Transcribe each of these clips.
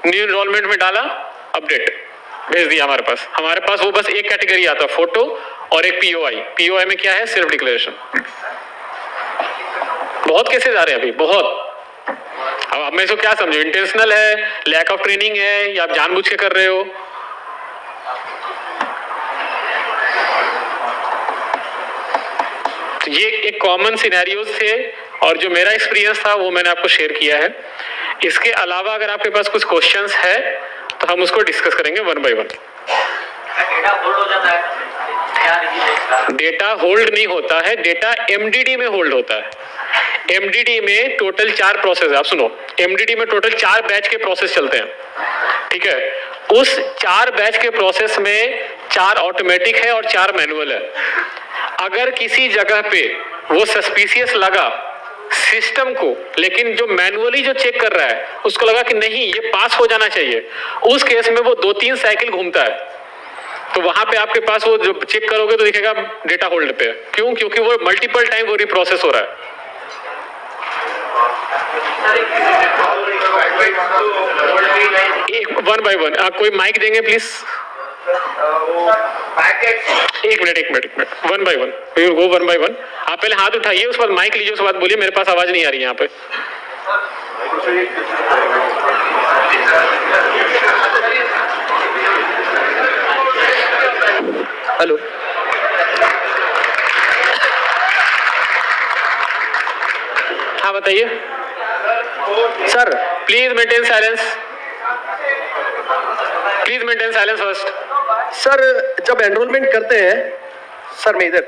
New enrolment में डाला, update भेज दिया हमारे पास वो बस एक कैटेगरी आता, फोटो और एक पीओआई। पीओआई में क्या है, सेल्फ डिक्लेरेशन। बहुत केसेस आ रहे हैं अभी, बहुत। अब मैं इसको क्या समझूं, इंटेंशनल है, लैक ऑफ ट्रेनिंग है, या आप जानबूझ के कर रहे हो? तो ये एक कॉमन सिनेरियोज थे और जो मेरा एक्सपीरियंस था वो मैंने आपको शेयर किया है। इसके अलावा अगर आपके पास कुछ क्वेश्चंस है तो हम उसको डिस्कस करेंगे one by one. Data hold नहीं होता है, डेटा एमडीडी में होल्ड होता है। एमडीडी में टोटल 4 प्रोसेस है, आप सुनो। एमडीडी में टोटल 4 बैच के प्रोसेस चलते हैं, ठीक है। उस 4 बैच के प्रोसेस में 4 ऑटोमेटिक है और 4 मैनुअल है। अगर किसी जगह पे वो सस्पिशियस लगा सिस्टम को, लेकिन जो मैनुअली जो चेक कर रहा है उसको लगा कि नहीं ये पास हो जाना चाहिए, उस केस में वो 2-3 साइकिल घूमता है। तो वहां पे आपके पास वो जो चेक करोगे तो दिखेगा डेटा होल्ड पे। क्यों? क्योंकि वो मल्टीपल टाइम वो रिप्रोसेस हो रहा है। एक वन बाय वन कोई माइक देंगे प्लीज? एक minute one by one, go one by one. आप पहले हाथ उठाइए, उसके बाद माइक लीजिए, उसके बाद बोलिए। मेरे पास आवाज नहीं आ रही है यहाँ पे। हेलो, हाँ बताइए sir. Please maintain silence, please maintain silence first. Sir जब एनरोलमेंट करते हैं, सर मैं इधर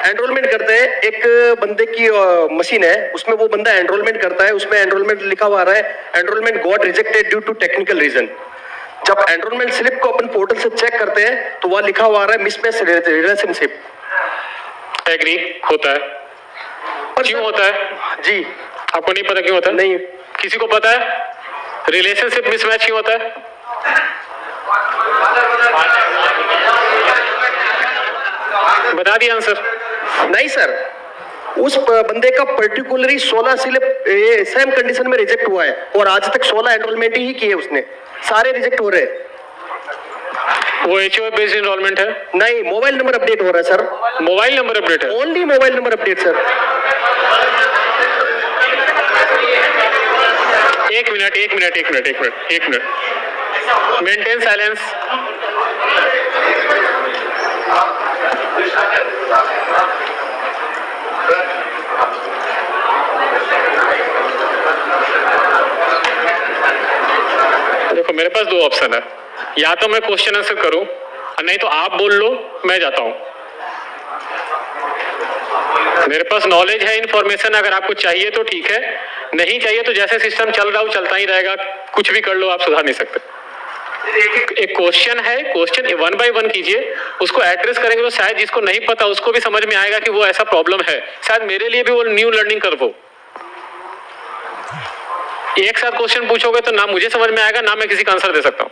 एनरोलमेंट करते हैं, एक बंदे की मशीन है, उसमें वो बंदा एनरोलमेंट करता है, उसमें एनरोलमेंट लिखा हुआ आ रहा है enrolment got rejected due to technical reason. जब एनरोलमेंट स्लिप को अपन पोर्टल से चेक करते हैं तो वह लिखा हुआ आ रहा है मिसमैच रिलेशनशिप। एग्री होता है। क्यों होता है जी? आपको नहीं पता क्यों होता है? नहीं। किसी को पता है रिलेशनशिप मिसमैच क्यों होता है? बता दिया आंसर। नहीं सर, उस बंदे का पर्टिकुलरली 16 स्लिप सेम कंडीशन में रिजेक्ट हुआ है और आज तक 16 एनरोलमेंट ही किए उसने, सारे रिजेक्ट हो रहे हैं। वो एचओ बेस्ड एनरोलमेंट है? नहीं, मोबाइल नंबर अपडेट हो रहा है सर। मोबाइल नंबर अपडेट है? Only mobile number update sir. एक मिनट मेंटेन साइलेंस। देखो मेरे पास 2 ऑप्शन है, या तो मैं क्वेश्चन आंसर करूं, नहीं तो आप बोल लो, मैं जाता हूं। मेरे पास नॉलेज है, इंफॉर्मेशन अगर आपको चाहिए तो ठीक है, नहीं चाहिए तो जैसे सिस्टम चल रहा हो चलता ही रहेगा, कुछ भी कर लो, आप सुधार नहीं सकते। एक क्वेश्चन है, क्वेश्चन 1 बाय 1 कीजिए, उसको एड्रेस करेंगे तो शायद जिसको नहीं पता उसको भी समझ में आएगा कि वो ऐसा प्रॉब्लम है, शायद मेरे लिए भी वो न्यू लर्निंग कर वो। एक साथ क्वेश्चन पूछोगे तो ना मुझे समझ में आएगा ना मैं किसी का आंसर दे सकता हूं।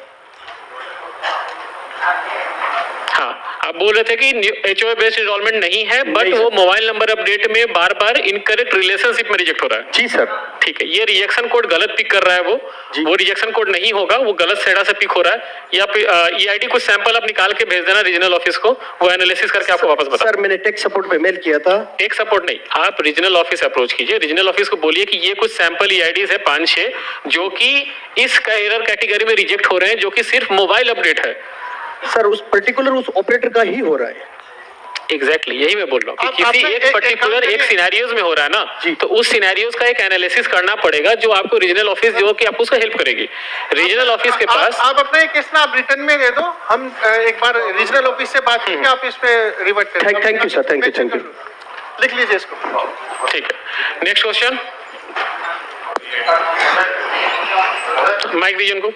हाँ, आप बोल रहे थे कि एचओए बेस्ड एनरोलमेंट नहीं है, बट वो मोबाइल नंबर अपडेट में बार बार इनकरेक्ट रिलेशनशिप में रिजेक्ट हो रहा है। जी सर। ठीक है, ये रिजेक्शन कोड गलत पिक कर रहा है, वो रिजेक्शन कोड नहीं होगा, वो गलत सेड़ा से पिक हो रहा है। या ईआईडी कुछ सैंपल आप निकाल के भेज देना रीजनल ऑफिस को, वो एनालिसिस करके आपको वापस बता। सर मैंने टेक सपोर्ट पे मेल किया था। टेक सपोर्ट नहीं, आप रीजनल ऑफिस अप्रोच कीजिए, रीजनल ऑफिस को बोलिए कि ये कुछ सैंपल ईआईडीज है 5-6 जो कि इस एरर कैटेगरी में रिजेक्ट हो रहे हैं, जो कि सिर्फ मोबाइल अपडेट है। सर उस पर्टिकुलर उस ऑपरेटर का ही हो रहा है। एग्जैक्टली यही मैं बोल रहा हूँ कि किसी एक पर्टिकुलर एक सिनेरियोज में हो रहा है ना, तो उस सिनेरियोज का एक एनालिसिस करना पड़ेगा जो आपको रीजनल ऑफिस जो कि आपको उसको हेल्प करेगी। रीजनल ऑफिस के पास आप अपने केस ना आप रिटर्न में दे दो, हम एक बार रीजनल ऑफिस से बात करके आप इस पे रिवर्ट करें। Thank you sir, thank you. लिख लीजिए इसको। ठीक है, नेक्स्ट क्वेश्चन। माइक दीजिए उनको।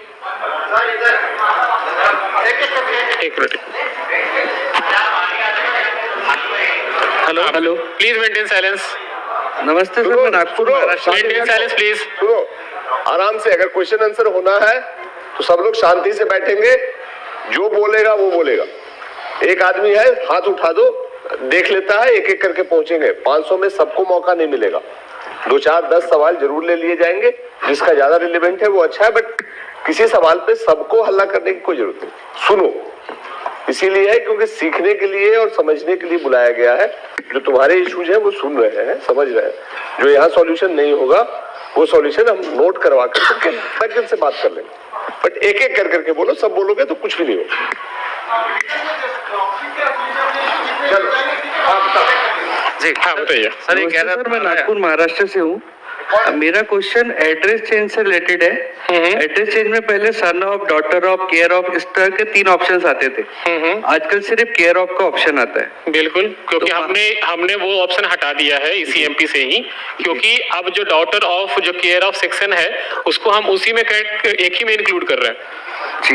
एक minute. Hello, please maintain silence. नमस्ते सर, मैं नागपुर मेंटेन साइलेंस प्लीज। सुनो, आराम से, अगर क्वेश्चन आंसर होना है तो सब लोग शांति से बैठेंगे, जो बोलेगा वो बोलेगा। एक आदमी है, हाथ उठा दो, देख लेता है, एक एक करके पहुंचेंगे। 500 में सबको मौका नहीं मिलेगा, 2, 4, 10 सवाल जरूर ले लिए जाएंगे। जिसका ज्यादा रिलेवेंट है वो अच्छा है, बट किसी सवाल पे सबको हल्ला करने की कोई जरूरत नहीं। सुनो, इसीलिए है क्योंकि सीखने के लिए और समझने के लिए बुलाया गया है। जो तुम्हारे इश्यूज हैं वो सुन रहे हैं, समझ रहे हैं। जो यहाँ सॉल्यूशन नहीं होगा वो सॉल्यूशन हम नोट करवा कर बैकएंड से बात कर लेंगे, बट एक एक कर करके बोलो, सब बोलोगे तो कुछ भी नहीं होगा। चलो आप बताओ। जी हाँ बताइए सर। ये कह रहा था, मैं नागपुर महाराष्ट्र से हूँ। मेरा क्वेश्चन एड्रेस चेंज से रिलेटेड है। एड्रेस चेंज में पहले son of, daughter of, care of, इस तरह के 3 ऑप्शंस आते थे। आजकल सिर्फ केयर ऑफ का ऑप्शन आता है। बिल्कुल, क्योंकि हमने वो ऑप्शन हटा दिया है इसी एमपी से ही, क्योंकि अब जो डॉटर ऑफ, जो केयर ऑफ सेक्शन है उसको हम उसी में एक ही में इंक्लूड कर रहे हैं।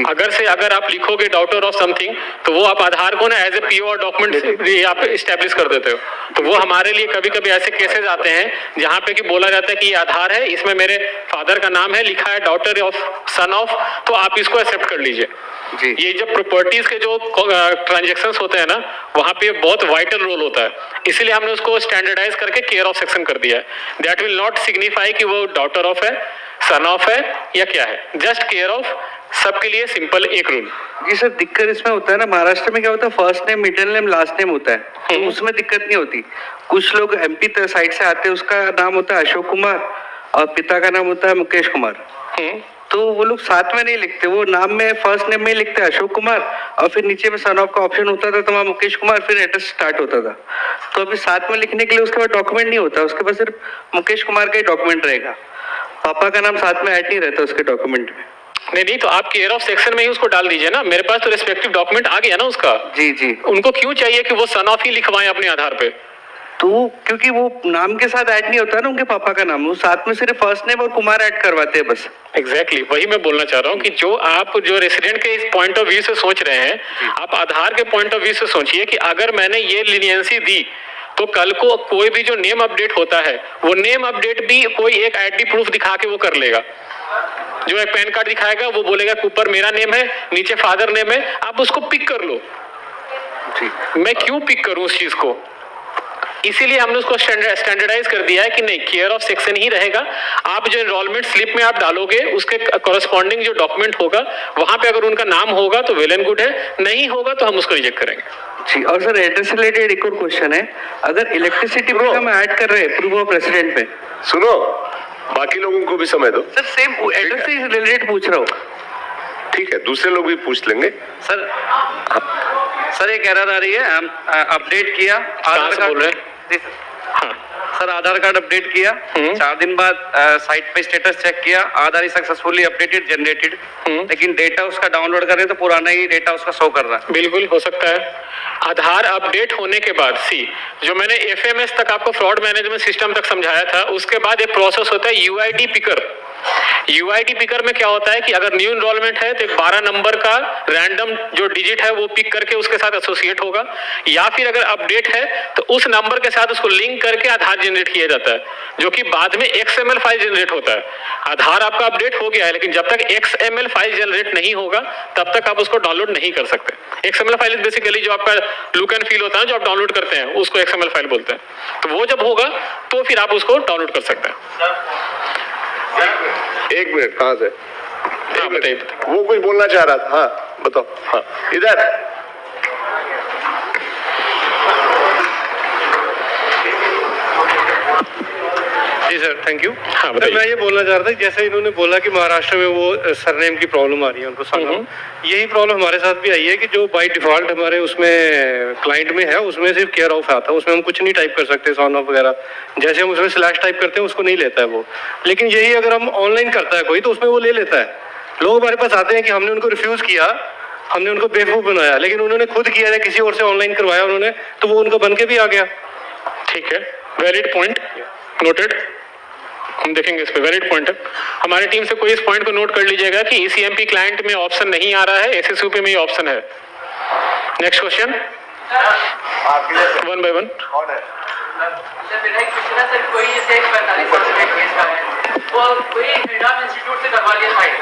अगर आप लिखोगे डॉटर ऑफ समथिंग तो वो आप आधार को ना एज ए पीओ डॉक्यूमेंट आप इस्टेब्लिश कर देते हो। तो वो हमारे लिए कभी कभी ऐसे केसेस आते हैं जहाँ पे कि बोला जाता है कि ये आधार है, इसमें मेरे फादर का नाम है, लिखा है डॉटर ऑफ, सन ऑफ, तो आप इसको एक्सेप्ट कर लीजिए। ये जब प्रॉपर्टीज के जो ट्रांजेक्शन्स होते हैं ना, वहाँ पे बहुत वाइटल रोल होता है, इसीलिए हमने उसको स्टैंडर्डाइज करके केयर ऑफ सेक्शन कर दिया है। दैट विल नॉट सिग्निफाई कि वो डॉटर ऑफ है, सन ऑफ है या क्या है, जस्ट केयर ऑफ, सबके लिए सिंपल एक रूल। जी सर, दिक्कत इसमें होता है ना, महाराष्ट्र में क्या होता है, first name, middle name, last name होता है, तो उसमें दिक्कत नहीं होती। कुछ लोग एमपी साइड से आते हैं, उसका नाम होता है अशोक कुमार और पिता का नाम होता है मुकेश कुमार, तो वो लोग साथ में नहीं लिखते, वो नाम में फर्स्ट नेम में लिखते हैं अशोक कुमार और फिर नीचे में सन ऑफ का ऑप्शन होता था, तो वहाँ मुकेश कुमार, फिर एड्रेस स्टार्ट होता था। तो अभी साथ में लिखने के लिए उसके बाद डॉक्यूमेंट नहीं होता, उसके पास सिर्फ मुकेश कुमार का ही डॉक्यूमेंट रहेगा, पापा का नाम साथ में ऐड नहीं रहता उसके डॉक्यूमेंट में। नहीं, तो आप केयर ऑफ सेक्शन में ही उसको डाल दीजिए ना, मेरे पास तो रिस्पेक्टिव डॉक्यूमेंट आ गया ना उसका। जी। उनको क्यों चाहिए कि वो सन ऑफ ही लिखवाएं अपने आधार पे? तो क्योंकि वो नाम के साथ ऐड नहीं होता ना उनके पापा का नाम, वो साथ में सिर्फ फर्स्ट नेम और कुमार ऐड करवाते हैं बस। एग्जैक्टली वही मैं बोलना चाह रहा हूँ कि जो रेसिडेंट के इस पॉइंट ऑफ व्यू से सोच रहे हैं, आप आधार के पॉइंट ऑफ व्यू से सोचिए कि अगर मैंने ये लीनियंसी दी तो कल को कोई भी जो नेम अपडेट होता है, वो नेम अपडेट भी कोई एक आईडी प्रूफ दिखा के वो कर लेगा। जो एक पैन कार्ड दिखाएगा वो बोलेगा कि ऊपर मेरा नेम है, नीचे फादर नेम है, आप उसको पिक कर लो। मैं क्यों पिक करूं उस चीज को? इसीलिए हमने उसको स्टैंडर्डाइज कर दिया है कि नहीं, केयर ऑफ सेक्शन ही रहेगा। आप जो एनरोलमेंट स्लिप में आप डालोगे उसके कॉरेस्पॉन्डिंग जो डॉक्यूमेंट होगा वहां पे अगर उनका नाम होगा तो वेल एंड गुड है, नहीं होगा तो हम उसको रिजेक्ट करेंगे। जी, और सर एड्रेस से रिलेटेड एक और क्वेश्चन है, अगर इलेक्ट्रिसिटी बिल हम ऐड कर रहे हैं प्रूफ ऑफ रेसिडेंट में, सुनो बाकी लोगों को भी समय दो। सर सेम एड्रेस से रिलेटेड पूछ रहा हूँ। ठीक है, दूसरे लोग भी पूछ लेंगे। सर ये कह रही है हम अपडेट किया आधार कार्ड, बोल रहे सर आधार कार्ड अपडेट किया, 4 दिन बाद साइट पे स्टेटस चेक किया, आधार सक्सेसफुली अपडेटेड जनरेटेड, लेकिन डेटा उसका डाउनलोड कर रहे हैं तो पुराना ही डेटा उसका शो कर रहा है। बिल्कुल हो सकता है। आधार अपडेट होने के बाद जो मैंने एफएमएस तक आपको फ्रॉड मैनेजमेंट सिस्टम तक समझाया था, उसके बाद एक प्रोसेस होता है यूआईडी पिकर। यूआईडी पिकर में क्या होता है कि अगर न्यू एनरोलमेंट है तो एक 12 नंबर का रैंडम जो डिजिट है वो पिक करके उसके साथ एसोसिएट होगा, या फिर अगर अपडेट है तो उस नंबर के साथ उसको लिंक करके आधार जनरेट किया जाता है, जो कि बाद में XML फाइल जनरेट होता है। आधार आपका अपडेट हो गया है, लेकिन जब तक XML फाइल जनरेट नहीं होगा तब तक आप उसको डाउनलोड नहीं कर सकते। XML फाइल बेसिकली जो आपका लुक एंड फील होता है, जो आप डाउनलोड करते हैं उसको XML फाइल बोलते हैं। तो वो जब होगा तो फिर आप उसको डाउनलोड कर सकते हैं। एक मिनट, कहाँ से? हाँ बताइए। वो कुछ बोलना चाह रहा था, हाँ बताओ। हाँ इधर। जी सर, थैंक यू। हाँ सर मैं ये बोलना चाह रहा था, जैसे इन्होंने बोला कि महाराष्ट्र में वो सरनेम की प्रॉब्लम आ रही है उनको, सन यही प्रॉब्लम हमारे साथ भी आई है कि जो बाय डिफॉल्ट हमारे उसमें क्लाइंट में है उसमें सिर्फ केयर ऑफ आता है, उसमें हम कुछ नहीं टाइप कर सकते सन ऑफ वगैरह, जैसे हम उसमें स्लैश टाइप करते हैं उसको नहीं लेता है वो। लेकिन यही अगर हम ऑनलाइन करता है कोई तो उसमें वो ले लेता है। लोग हमारे पास आते हैं कि हमने उनको रिफ्यूज किया, हमने उनको बेवकूफ बनाया, लेकिन उन्होंने खुद किया है, किसी और से ऑनलाइन करवाया उन्होंने, तो वो उनका बन के भी आ गया। ठीक है, वैलिड पॉइंट, नोटेड। हम देखेंगे इस पे, वैलिड पॉइंट है। हमारी टीम से कोई इस पॉइंट को नोट कर लीजिएगा कि ECMP क्लाइंट में ऑप्शन नहीं आ रहा है, SSU पे में ही ऑप्शन है। Next question, 1 by 1। कोई जैसे 45 साल का केस का है, वो कोई हेडाम इंस्टीट्यूट से करवा लिया फाइल,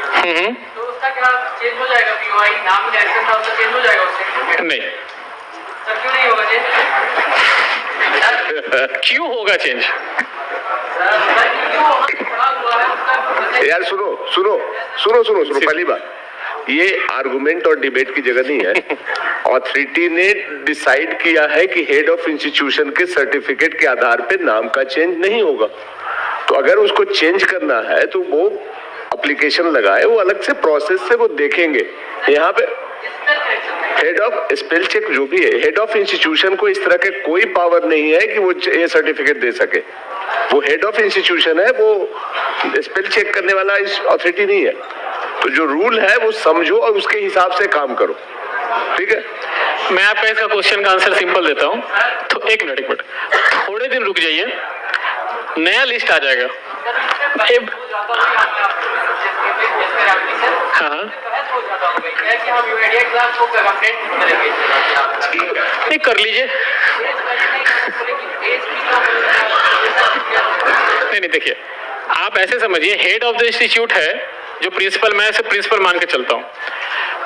तो उसका क्या चेंज हो जाएगा? POI नाम कैसे था उसका चेंज हो जाएगा उससे? नहीं सर क्यों नहीं होगा? क्यों होगा चेंज? यार सुनो सुनो सुनो सुनो सुनो, पहली बात ये आर्गुमेंट और डिबेट की जगह नहीं है। ऑथोरिटी ने डिसाइड किया है कि हेड ऑफ इंस्टीट्यूशन के सर्टिफिकेट के आधार पे नाम का चेंज नहीं होगा। तो अगर उसको चेंज करना है तो वो एप्लीकेशन लगाए, वो अलग से प्रोसेस से वो देखेंगे। यहाँ पे हेड ऑफ स्पेल चेक जो भी है, हेड ऑफ इंस्टीट्यूशन को इस तरह के कोई पावर नहीं है कि वो ये सर्टिफिकेट दे सके। वो हेड ऑफ इंस्टीट्यूशन है, वो स्पेल चेक करने वाला इस ऑथोरिटी नहीं है। तो जो रूल है वो समझो और उसके हिसाब से काम करो, ठीक है? मैं आपका इसका क्वेश्चन का आंसर सिंपल देता हूँ। तो एक मिनट थोड़े दिन रुक जाइए, नया लिस्ट आ जाएगा। हाँ नहीं कर लीजिए। नहीं देखिए, आप ऐसे समझिए, हेड ऑफ द इंस्टीट्यूट है जो प्रिंसिपल, मैं ऐसे प्रिंसिपल मान के चलता हूँ।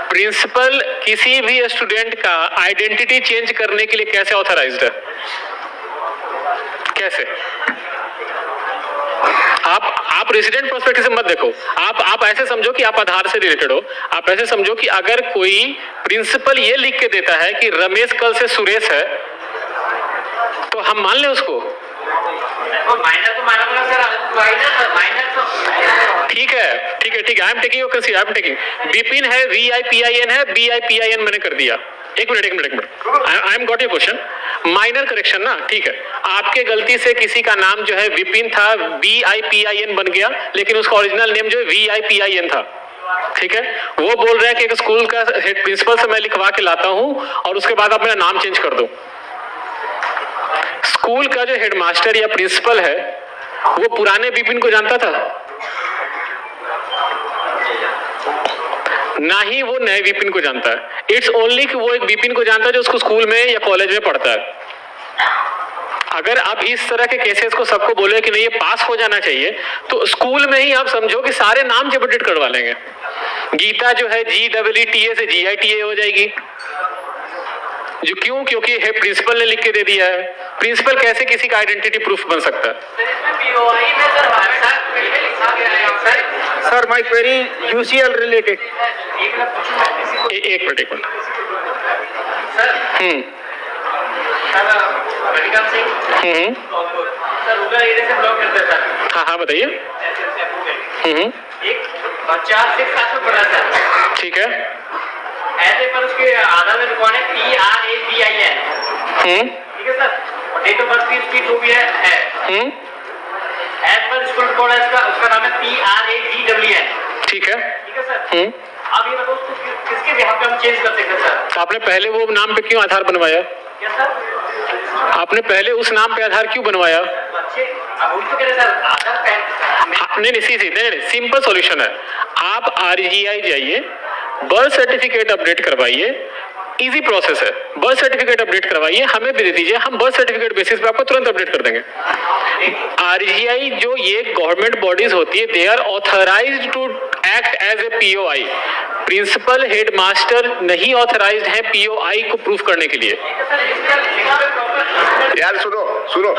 प्रिंसिपल किसी भी स्टूडेंट का आइडेंटिटी चेंज करने के लिए कैसे ऑथराइज्ड है? कैसे? आप रेजिडेंट पर्सपेक्टिव से मत देखो। आप ऐसे समझो कि आप आधार से रिलेटेड हो। आप ऐसे समझो कि अगर कोई प्रिंसिपल ये लिख के देता है कि रमेश कल से सुरेश है, तो हम मान लें उसको? ठीक है ठीक है ठीक है, आई एम टेकिंग विपिन है, VIPIN है, BIPIN मैंने कर दिया। एक minute I am got your question. Minor correction ना, ठीक है। आपके गलती से किसी का नाम जो है विपिन था, BIPIN बन गया, लेकिन उसका ओरिजिनल नेम जो है VIPIN था, ठीक है। वो बोल रहा है कि एक स्कूल का हेड प्रिंसिपल से मैं लिखवा के लाता हूं और उसके बाद आप मेरा नाम चेंज कर दो। स्कूल का जो हेडमास्टर या प्रिंसिपल है वो पुराने विपिन को जानता था? ना ही वो नए विपिन को जानता है। इट्स ओनली कि वो एक विपिन को जानता है जो उसको स्कूल में या कॉलेज में पढ़ता है। अगर आप इस तरह के केसेस को सबको बोले कि नहीं ये पास हो जाना चाहिए, तो स्कूल में ही आप समझो कि सारे नाम अपडेट करवा लेंगे। गीता जो है GEETA से GITA हो जाएगी। जो क्यों? क्योंकि है प्रिंसिपल ने लिख के दे दिया है। प्रिंसिपल कैसे किसी का आइडेंटिटी प्रूफ बन सकता है? Sir my query UCL related. एक मिनट हाँ बताइए। एक बच्चा 6 क्लास में पढ़ रहा था, ठीक है। ऐसे पर उसके आधार में रिकॉर्ड है PRABIN, ठीक है सर। डेट ऑफ बर्थ की जो भी है एज पर स्कूल रिकॉर्ड है, उसका नाम है PRAGWN, ठीक है सर। अब ये बताओ किसके बिहाफ पे हम चेंज कर सकते हैं सर? आपने पहले वो नाम पे क्यों आधार बनवाया? क्या सर? आपने पहले उस नाम पे आधार क्यों बनवाया? बच्चे अब उनको कह रहे सर आधार पे नहीं, सिंपल सॉल्यूशन है। आप RGI जाइए, बर्थ सर्टिफिकेट अपडेट करवाइए, इजी प्रोसेस है। बर्थ सर्टिफिकेट अपडेट करवाइए, हमें भी दे दीजिए, हम बर्थ सर्टिफिकेट बेसिस पे आपको तुरंत अपडेट कर देंगे। RGI जो ये गवर्नमेंट बॉडीज होती है, they are authorised to act as a POI। Principal headmaster नहीं ऑथराइज्ड है POI को प्रूफ करने के लिए। यार सुनो सुनो,